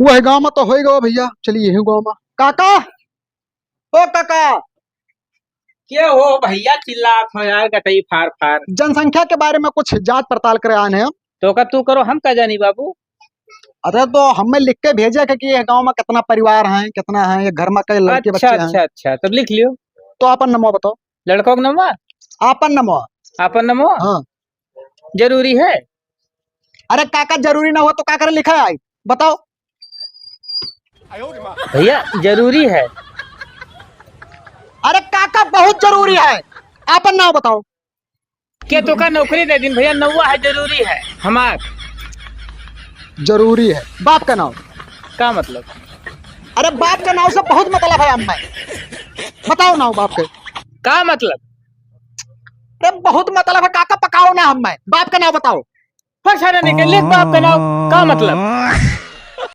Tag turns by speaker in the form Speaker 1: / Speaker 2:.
Speaker 1: वह गांव में तो हो गो भैया, चलिए यही गांव में। काका, ओ काका,
Speaker 2: क्या हो भैया चिल्लात हो यार गटई फार फार।
Speaker 1: जनसंख्या के बारे में कुछ जांच पड़ताल करे आने हैं।
Speaker 2: तो का तू करो हम का जानी बाबू।
Speaker 1: अरे तो हमें लिख के भेजे कि ये गांव में कितना परिवार है, कितना है, ये घर में कई लड़के
Speaker 2: अच्छा
Speaker 1: बच्चे हैं।
Speaker 2: अच्छा अच्छा तब लिख लियो।
Speaker 1: तो आपन नमो बताओ।
Speaker 2: लड़कों का नंबर
Speaker 1: आपन नमो।
Speaker 2: आपन नंबर
Speaker 1: हाँ।
Speaker 2: जरूरी है।
Speaker 1: अरे काका जरूरी ना हो तो का करे लिखा है बताओ।
Speaker 2: भैया जरूरी है।
Speaker 1: अरे काका बहुत जरूरी है, आपन नाम बताओ।
Speaker 2: क्या तो का नौकरी दे दिन भैया, नौवा है जरूरी है हमार।
Speaker 1: जरूरी है, बाप का नाम।
Speaker 2: का मतलब?
Speaker 1: अरे बाप के नाम से बहुत मतलब है हमें, बताओ नाम बाप के।
Speaker 2: का मतलब?
Speaker 1: अरे बहुत मतलब है काका, पकाओ ना हमें, बाप का नाम बताओ।
Speaker 2: फर्स्ट निकल लिख बाप का नाम। का मतलब?